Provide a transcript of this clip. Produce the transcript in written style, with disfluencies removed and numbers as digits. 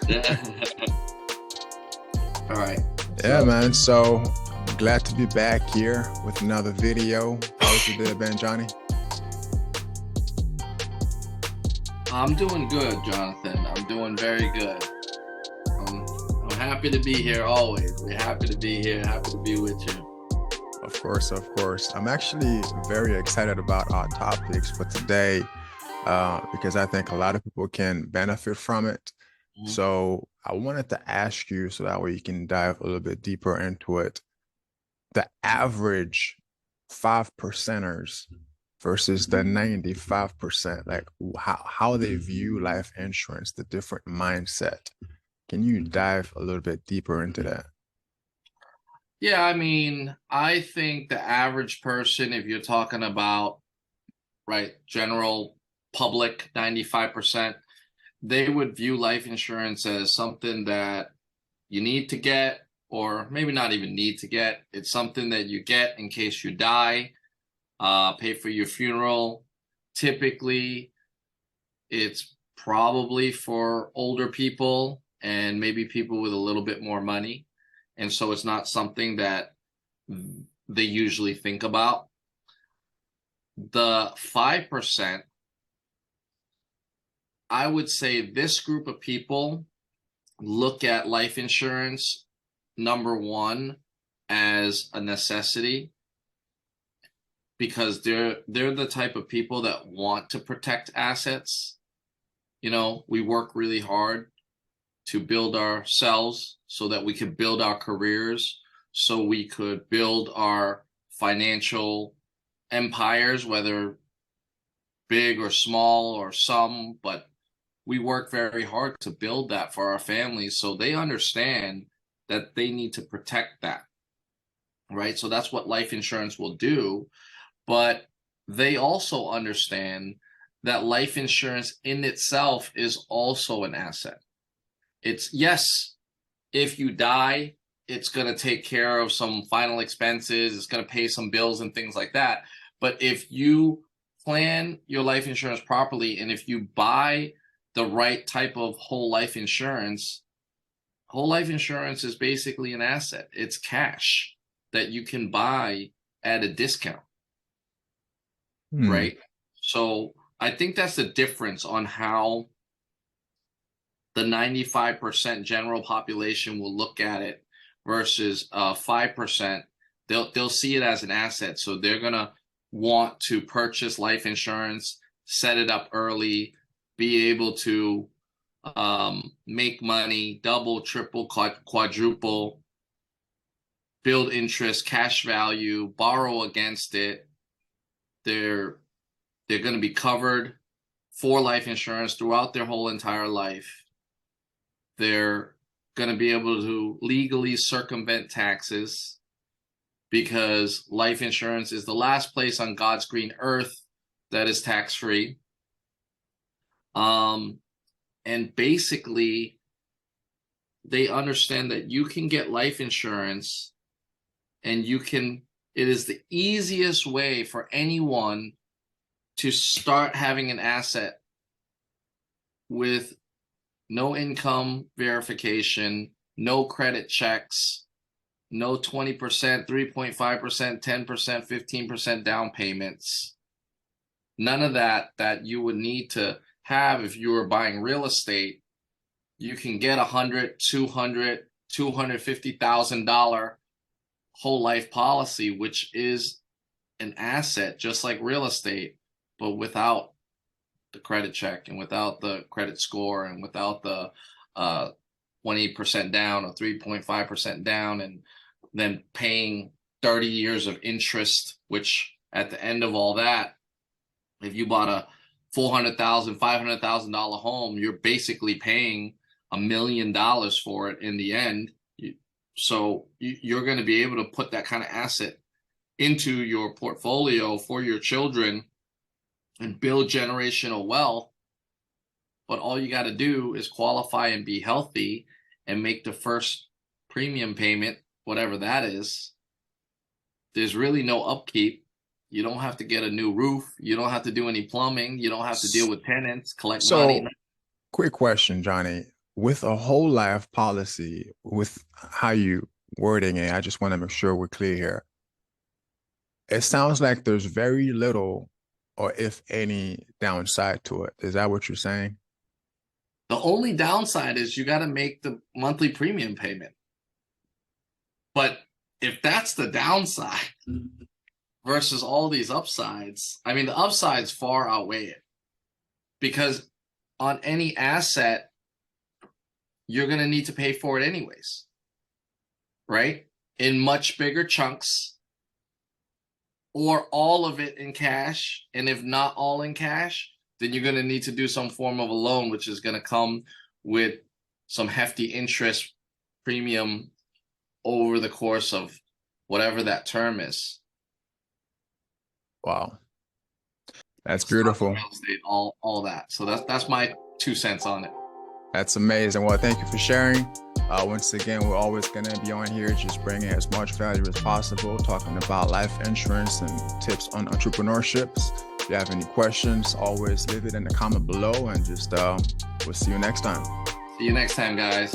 Yeah. All right. Yeah, So man. So glad to be back here with another video. How's your day been, Johnny? I'm doing good, Jonathan. I'm doing very good. I'm, I'm happy to be here always. We're happy to be here. Happy to be with you. Of course, of course. I'm actually very excited about our topics for today because I think a lot of people can benefit from it. Mhm. So I wanted to ask you so that way you can dive a little bit deeper into it. The average five percenters versus the 95%, like how they view life insurance, the different mindset. Can you dive a little bit deeper into that? Yeah, I mean, I think the average person, if you're talking about right, general public, 95%, they would view life insurance as something that you need to get, or maybe not even need to get. It's something that you get in case you die, pay for your funeral. Typically, it's probably for older people and maybe people with a little bit more money. And so it's not something that they usually think about. The 5%, I would say this group of people look at life insurance, number one, as a necessity because they're the type of people that want to protect assets. You know, we work really hard to build ourselves so that we could build our careers, so we could build our financial empires, whether big or small or some, but we work very hard to build that for our families. So they understand that they need to protect that, right? So that's what life insurance will do. But they also understand that life insurance in itself is also an asset. It's yes, if you die, it's going to take care of some final expenses, it's going to pay some bills and things like that. But if you plan your life insurance properly and if you buy the right type of whole life insurance is basically an asset. It's cash that you can buy at a discount, Hmm. right? So I think that's the difference on how the 95% general population will look at it versus 5%. They'll see it as an asset. So they're gonna want to purchase life insurance, set it up early, be able to make money, double, triple, quadruple, build interest, cash value, borrow against it. They're they're going to be covered for life insurance throughout their whole entire life. They're going to be able to legally circumvent taxes because life insurance is the last place on God's green earth that is tax free. Um, and basically, they understand that you can get life insurance and it is the easiest way for anyone to start having an asset with no income verification, no credit checks, no 20%, 3.5%, 10%, 15% down payments. None of that you would need to have if you were buying real estate. You can get 100, 200, $250,000 whole life policy, which is an asset just like real estate, but without the credit check and without the credit score and without the 20% down or 3.5% down and then paying 30 years of interest, which at the end of all that, if you bought a $400,000, $500,000 home, you're basically paying $1 million for it in the end. So you're going to be able to put that kind of asset into your portfolio for your children and build generational wealth. But all you got to do is qualify and be healthy and make the first premium payment, whatever that is. There's really no upkeep. You don't have to get a new roof. You don't have to do any plumbing. You don't have to deal with tenants, collect money. So, quick question, Johnny. with a whole life policy, with how you wording it, I just want to make sure we're clear here. It sounds like there's very little or if any downside to it. Is that what you're saying? The only downside is you got to make the monthly premium payment. But if that's the downside versus all these upsides, I mean, the upsides far outweigh it. Because on any asset, you're going to need to pay for it anyways, right? In much bigger chunks, or all of it in cash. And if not all in cash, then you're going to need to do some form of a loan, which is going to come with some hefty interest premium over the course of whatever that term is. Wow. That's Stocks, beautiful. real estate, all that. So that's my 2 cents on it. That's amazing. Well, thank you for sharing. Once again, we're always going to be on here just bringing as much value as possible, talking about life insurance and tips on entrepreneurship. If you have any questions, always leave it in the comment below, and just we'll see you next time. See you next time, guys.